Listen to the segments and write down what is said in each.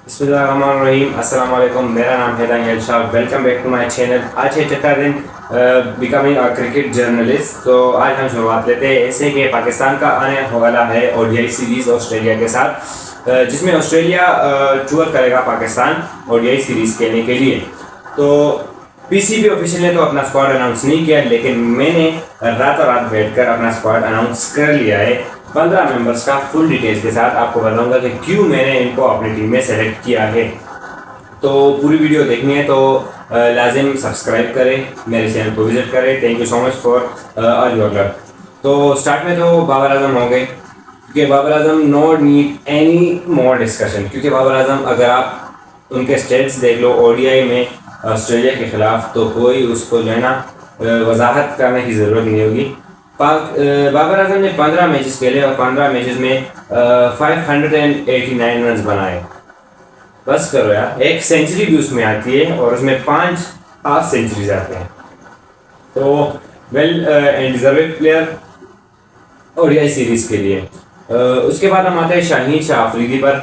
बिस्मिल्लाहिर्रहमानिर्रहीम। अस्सलाम वालेकुम। मेरा नाम है Daniyal Shah. Welcome back to my channel. आज है चौथा दिन बिकमिंग अ क्रिकेट जर्नलिस्ट। तो आज हम शुरुआत लेते हैं ऐसे कि पाकिस्तान का आने वाला है ओडीआई सीरीज़ ऑस्ट्रेलिया के साथ, जिसमें ऑस्ट्रेलिया टूर करेगा पाकिस्तान ओडीआई सीरीज़ खेलने के लिए। तो पीसीबी ऑफिशियल ने तो अपना स्क्वाड अनाउंस नहीं किया, लेकिन मैंने रातों रात बैठकर अपना स्क्वाड अनाउंस कर लिया है 15 मेंबर्स का। फुल डिटेल्स के साथ आपको बताऊंगा कि क्यों मैंने इनको अपनी टीम में सेलेक्ट किया है। तो पूरी वीडियो देखनी है तो लाजिम सब्सक्राइब करें, मेरे चैनल को विजिट करें। Thank you so much for all your love. तो स्टार्ट में तो बाबर आजम हो गए, क्योंकि Babar Azam no need any more discussion, क्योंकि बाबर आजम अगर आप उनके स्टेट्स देख लो ओडीआई में ऑस्ट्रेलिया के खिलाफ, तो कोई उसको जो है ना वजाहत करने की ज़रूरत नहीं होगी। बाबर आजम ने 15 मैचेस खेले और 15 मैचेस में 589 रन बनाए। बस करो यार, एक सेंचुरी भी उसमें आती है और उसमें 5 हाफ सेंचुरीज आते हैं। तो well and deserving player ODI series के लिए। उसके बाद हम आते हैं शाहीन शाह अफरीदी पर।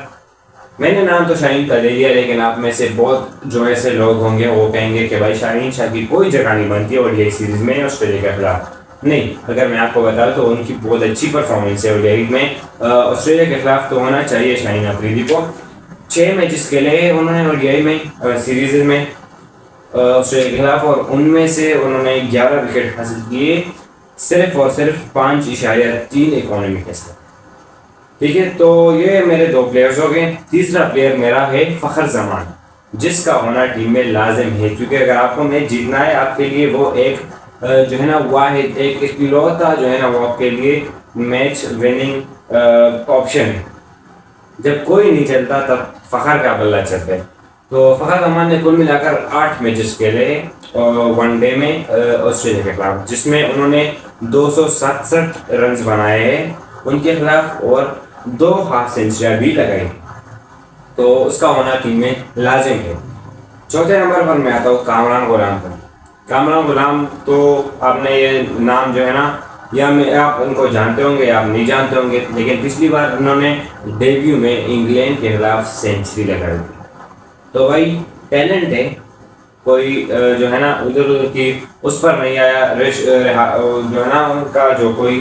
मैंने नाम तो शाहीन का ले लिया, लेकिन आप में से बहुत जो ऐसे लोग होंगे वो कहेंगे कि भाई शाहीन शाह की कोई जगह नहीं बनती ओडीआई सीरीज में ऑस्ट्रेलिया के खिलाफ। नहीं, अगर मैं आपको बताऊं तो उनकी बहुत अच्छी परफॉर्मेंस है ओडीआई में। ऑस्ट्रेलिया के खिलाफ तो होना चाहिए शाहीन अफरीदी को। 6 मैचेस खेले उन्होंने ओडीआई में सीरीज में ऑस्ट्रेलिया के खिलाफ, और उनमें से उन्होंने 11 विकेट हासिल किए, सिर्फ और सिर्फ 5.3 इकोनॉमी के साथ। ठीक है, तो ये मेरे 2 प्लेयर्स हो गए। तीसरा प्लेयर मेरा है फ़खर जमान, जिसका होना टीम में लाजिम है, क्योंकि अगर आपको मैच जीतना है आपके लिए वो एक जो है ना वाहिद एक इकलौता जो है ना वो आपके लिए मैच विनिंग ऑप्शन है। जब कोई नहीं चलता तब फ़खर का बल्ला चलता है। तो फ़खर जमान ने कुल मिलाकर 8 मैचेस खेले वनडे में ऑस्ट्रेलिया के खिलाफ, जिसमें उन्होंने 267 रन बनाए हैं उनके खिलाफ और 2 हाफ सेंचुरियाँ भी लगाई। तो उसका होना टीम में लाजिम है। चौथे नंबर पर मैं आता हूँ कामरान गुलाम पर। कामरान गुलाम तो आपने ये नाम जो है ना, या मैं आप उनको जानते होंगे या आप नहीं जानते होंगे, लेकिन पिछली बार उन्होंने डेब्यू में इंग्लैंड के खिलाफ सेंचुरी लगाई थी। तो भाई टैलेंट है, कोई जो है ना उधर उधर की उस पर नहीं आया जो है ना उनका जो कोई।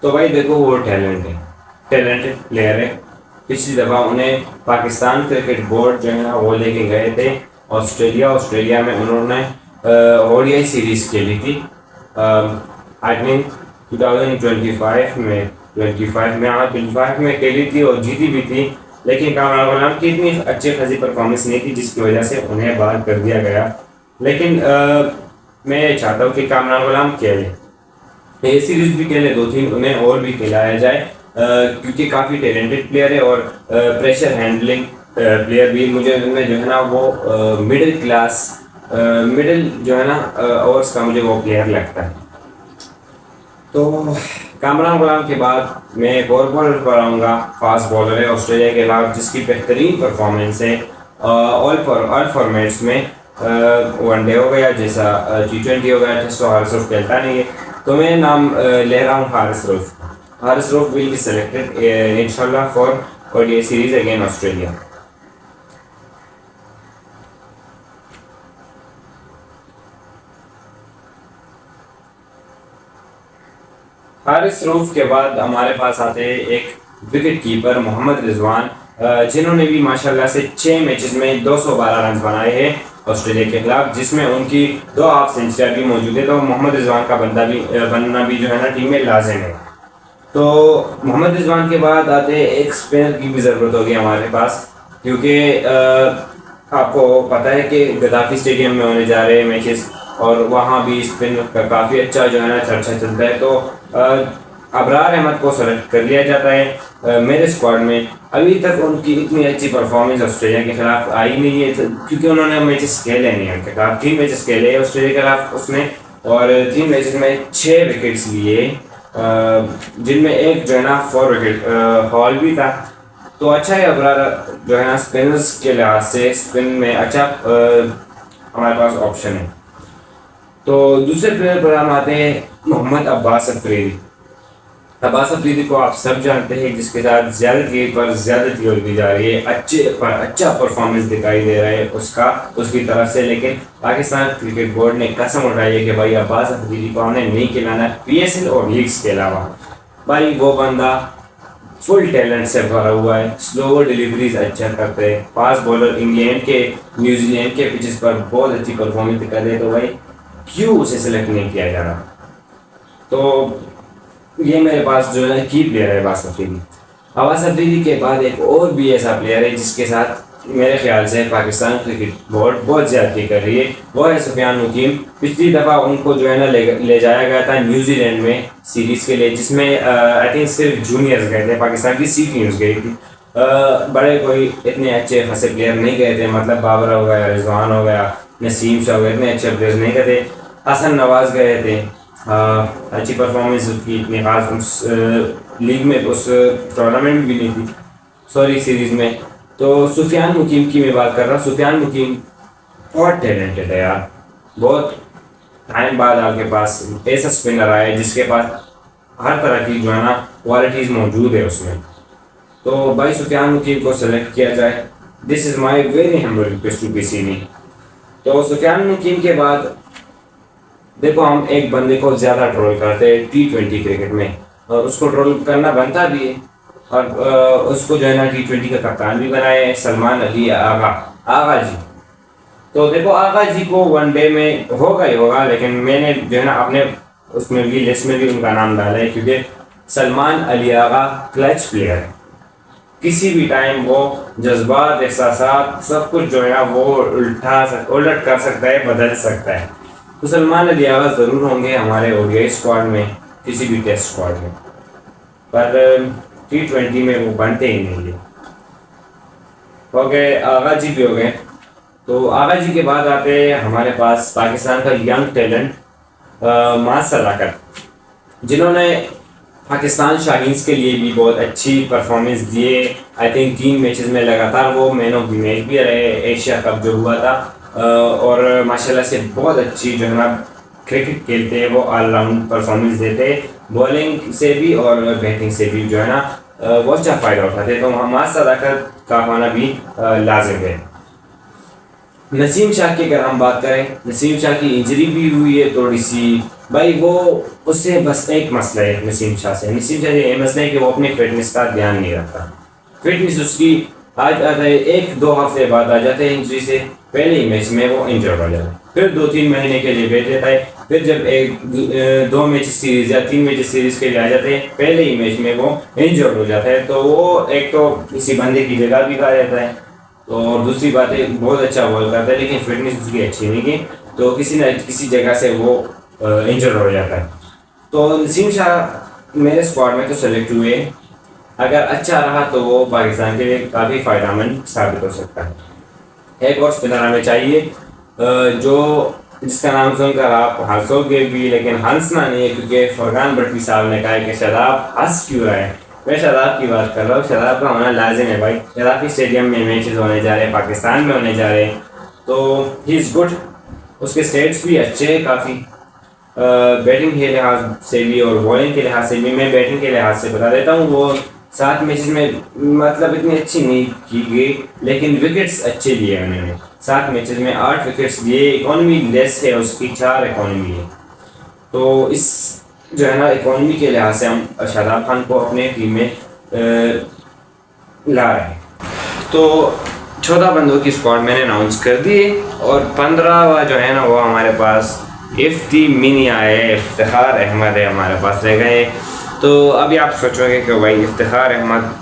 तो भाई देखो वो टैलेंटेड प्लेयर है। पिछली दफ़ा उन्हें पाकिस्तान क्रिकेट बोर्ड जो है ना वो लेके गए थे ऑस्ट्रेलिया में उन्होंने ओडीआई सीरीज़ खेली थी। आई थिंक 2025 में 25 में खेली थी और जीती भी थी, लेकिन कामरान गुलाम की इतनी अच्छी खासी परफॉर्मेंस नहीं थी, जिसकी वजह से उन्हें बाहर कर दिया गया। लेकिन मैं चाहता हूँ कि कामरान गुलाम खेले, ये सीरीज भी खेले 2-3, उन्हें और भी खिलाया जाए, क्योंकि काफ़ी टैलेंटेड प्लेयर है और प्रेशर हैंडलिंग प्लेयर भी मुझे उनमें जो है ना वो मिडिल जो है ना ओवर्स का मुझे वो प्लेयर लगता है। तो कामरान गुलाम के बाद मैं एक और बॉलर पर आऊँगा। फास्ट बॉलर है ऑस्ट्रेलिया के खिलाफ, जिसकी बेहतरीन परफॉर्मेंस है ऑल फॉर्मेट्स में। वनडे हो गया, जैसा T20 हो गया, टेस्ट तो हारिस रऊफ खेलता नहीं है, तो मैं नाम ले रहा हूँ Haris Rauf will be selected इंशाल्लाह for ODI series again Australia. Haris Rauf के बाद हमारे पास आते हैं एक विकेट कीपर मोहम्मद रिजवान, जिन्होंने भी माशाल्लाह से 6 मैचेस में 212 रन बनाए हैं ऑस्ट्रेलिया के खिलाफ, जिसमें उनकी 2 हाफ सेंचुरियाँ भी मौजूद है। तो मोहम्मद रिजवान का बनना भी जो है ना टीम में लाजिम है। तो मोहम्मद रिजवान के बाद आते हैं एक स्पिनर की भी ज़रूरत होगी हमारे पास, क्योंकि आपको पता है कि गद्दाफी स्टेडियम में होने जा रहे हैं मैचेस और वहाँ भी स्पिन का काफ़ी अच्छा जो है ना चर्चा चलता है। तो अबरार अहमद को सेलेक्ट कर लिया जाता है मेरे स्क्वाड में। अभी तक उनकी इतनी अच्छी परफॉर्मेंस ऑस्ट्रेलिया के खिलाफ आई नहीं है, क्योंकि उन्होंने मैचेस खेले नहीं हैं उनके खिलाफ। 3 मैचेस खेले ऑस्ट्रेलिया के खिलाफ उसने, और 3 मैचेस में 6 विकेट्स लिए, जिनमें एक जो है ना 4 विकेट हॉल भी था। तो अच्छा है अबरार जो है ना स्पिनर्स के लिहाज से स्पिन में अच्छा हमारे पास ऑप्शन है। तो दूसरे प्लेयर पर हम आते हैं मोहम्मद अब्बास अफरीदी। अब्बास अफरीदी को आप सब जानते हैं, जिसके साथ ज़्यादती पर ज़्यादती होती जा रही है, अच्छा परफॉर्मेंस दिखाई दे रहा है उसकी तरफ से। लेकिन पाकिस्तान क्रिकेट बोर्ड ने कसम उठाई है कि भाई अब्बास अफरीदी को हमने नहीं खिलाना PSL और लीग्स के अलावा। भाई वो बंदा फुल टैलेंट से भरा हुआ है, स्लो डिलीवरीज अच्छा करते हैं, फास्ट बॉलर, इंग्लैंड के न्यूजीलैंड के पिचेस पर बहुत अच्छी परफॉर्मेंस दिखाते हैं। तो भाई क्यों उसे सेलेक्ट नहीं किया जा रहा? तो ये मेरे पास जो है की प्लेयर है अब्बास अफरीदी। अब्बास अफरीदी के बाद एक और भी ऐसा प्लेयर है जिसके साथ मेरे ख्याल से पाकिस्तान क्रिकेट बोर्ड बहुत ज़्यादती कर रही है, वो है सुफियान मुकीम। पिछली दफ़ा उनको जो है ना ले जाया गया था न्यूजीलैंड में सीरीज़ के लिए, जिसमें आई थिंक सिर्फ जूनियर्स गए थे, पाकिस्तान की C टीम्स गई थी। बड़े कोई इतने अच्छे खासे प्लेयर नहीं गए थे, मतलब बाबर हो गया, रिजवान हो गया, नसीम शाह हो गया, इतने अच्छे प्लेयर्स नहीं गए थे। हसन नवाज गए थे, अच्छी परफॉर्मेंस उसकी इतनी खास उस लीग में, उस टूर्नामेंट में भी नहीं थी, सॉरी सीरीज़ में। तो सुफियान मुकीम की मैं बात कर रहा हूँ। सुफियान मुकीम बहुत टैलेंटेड है यार, बहुत टाइम बाद आपके पास ऐसा स्पिनर आया है जिसके पास हर तरह की जो है ना क्वालिटीज़ मौजूद है उसमें। तो भाई सुफियान मुकीम को सेलेक्ट किया जाए, this is my very humble request to PCB। तो सुफियान मुकीम के बाद देखो, हम एक बंदे को ज़्यादा ट्रोल करते हैं T20 क्रिकेट में, और उसको ट्रोल करना बनता भी है, और उसको जो है ना T20 का कप्तान भी बनाए हैं, सलमान अली आगा जी। तो देखो आगा जी को वनडे में होगा ही होगा, लेकिन मैंने जो है ना अपने उसमें भी लिस्ट में भी उनका नाम डाला है, क्योंकि सलमान अली आगा क्लच प्लेयर है। किसी भी टाइम वो जज्बात, एहसासात, सब कुछ जो है ना वो उलट कर सकता है, बदल सकता है। तो सलमान अली आगा ज़रूर होंगे हमारे ODI स्क्वाड में, किसी भी टेस्ट स्क्वाड में, पर T20 में वो बनते ही नहीं है। हो गए आगा जी भी हो गए। तो आगा जी के बाद आते हैं हमारे पास पाकिस्तान का यंग टैलेंट माज सदाकत, जिन्होंने पाकिस्तान शाहीन्स के लिए भी बहुत अच्छी परफॉर्मेंस दिए। आई थिंक 3 मैचेस में लगातार वो मैन ऑफ द मैच भी रहे एशिया कप जो हुआ था, और माशाल्लाह से बहुत अच्छी जो है ना क्रिकेट खेलते हैं, वो ऑलराउंड परफॉर्मेंस देते हैं, बॉलिंग से भी और बैटिंग से भी जो है ना वो अच्छा फ़ायदा उठाते हैं। तो माज सदाकत का होना भी लाजिम है। नसीम शाह की अगर हम बात करें, नसीम शाह की इंजरी भी हुई है थोड़ी सी। भाई वो उससे बस एक मसला है नसीम शाह से ये मसला है कि वो अपनी फिटनेस का ध्यान नहीं रखता। फिटनेस उसकी आज आता है 1-2 हफ्ते बाद आ जाते हैं इंजरी से, पहले ही मैच में वो इंजर्ड हो जाता है, फिर 2-3 महीने के लिए बैठ जाता है, फिर जब 2 मैच सीरीज या 3 मैच सीरीज के लिए आ जाते हैं, पहले ही मैच में वो इंजर्ड हो जाता है। तो वो एक तो किसी बंदे की जगह भी खा जाता है, तो और दूसरी बात है बहुत अच्छा बॉल करता है, लेकिन फिटनेस उसकी अच्छी नहीं है, तो किसी न किसी जगह से वो इंजर्ड हो जाता है। तो नसीम शाह मेरे स्क्वाड में तो सेलेक्ट हुए, अगर अच्छा रहा तो वो पाकिस्तान के लिए काफ़ी फ़ायदेमंद साबित हो सकता है। एक और स्पिनर हमें चाहिए जो जिसका नाम सुनकर आप हंसोगे भी, लेकिन हंसना नहीं है, क्योंकि फरहान भट्टी साहब ने कहा है कि शादाब हंस क्यों रहा है। मैं शादाब की बात कर रहा हूँ, शादाब का होना लाजिम है भाई। शादाब स्टेडियम में मैचेस होने जा रहे हैं, पाकिस्तान में होने जा रहे हैं, तो ही इज़ गुड। उसके स्टेट्स भी अच्छे हैं काफ़ी, बैटिंग के लिहाज से भी और बॉलिंग के लिहाज से भी। मैं बैटिंग के लिहाज से बता देता हूँ, वो 7 मैचेस में मतलब इतनी अच्छी नहीं की गई, लेकिन विकेट्स अच्छे लिए उन्होंने। 7 मैचेस में 8 विकेट्स लिए, इकॉनमी लेस है उसकी, 4 इकॉनमी है। तो इस जो है ना इकॉनमी के लिहाज से हम शादाब खान को अपने टीम में ला रहे हैं। तो 14 बंदों की स्क्वाड मैंने अनाउंस कर दी है, और 15वां जो है ना वो हमारे पास इफ्ती मिनिया है, इफ्तिखार अहमद है हमारे पास रह गए। तो अभी आप सोचोगे कि भाई इफ्तिखार अहमद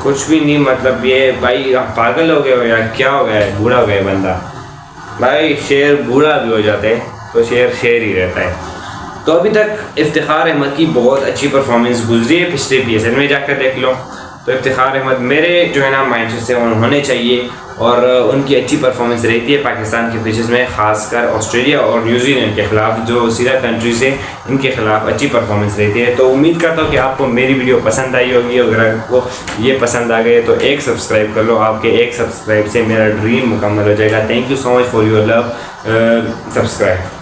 कुछ भी नहीं, मतलब ये भाई आप पागल हो गए हो या क्या हो गया है, बूढ़ा हो गया बंदा। भाई शेर बूढ़ा भी हो जाते हैं तो शेर शेर ही रहता है। तो अभी तक इफ्तिखार अहमद की बहुत अच्छी परफॉर्मेंस गुजरी है, पिछले PSL में जाकर देख लो। तो इफ्तिखार अहमद मेरे जो है ना माइंडसेट से होने चाहिए, और उनकी अच्छी परफॉर्मेंस रहती है पाकिस्तान के पिचेस में, खासकर ऑस्ट्रेलिया और न्यूजीलैंड के ख़िलाफ़, जो सीधा कंट्री से इनके ख़िलाफ़ अच्छी परफॉर्मेंस रहती है। तो उम्मीद करता हूँ कि आपको मेरी वीडियो पसंद आई होगी। अगर आपको ये पसंद आ गए तो एक सब्सक्राइब कर लो, आपके एक सब्सक्राइब से मेरा ड्रीम मुकम्मल हो जाएगा। Thank you so much for your love. Subscribe.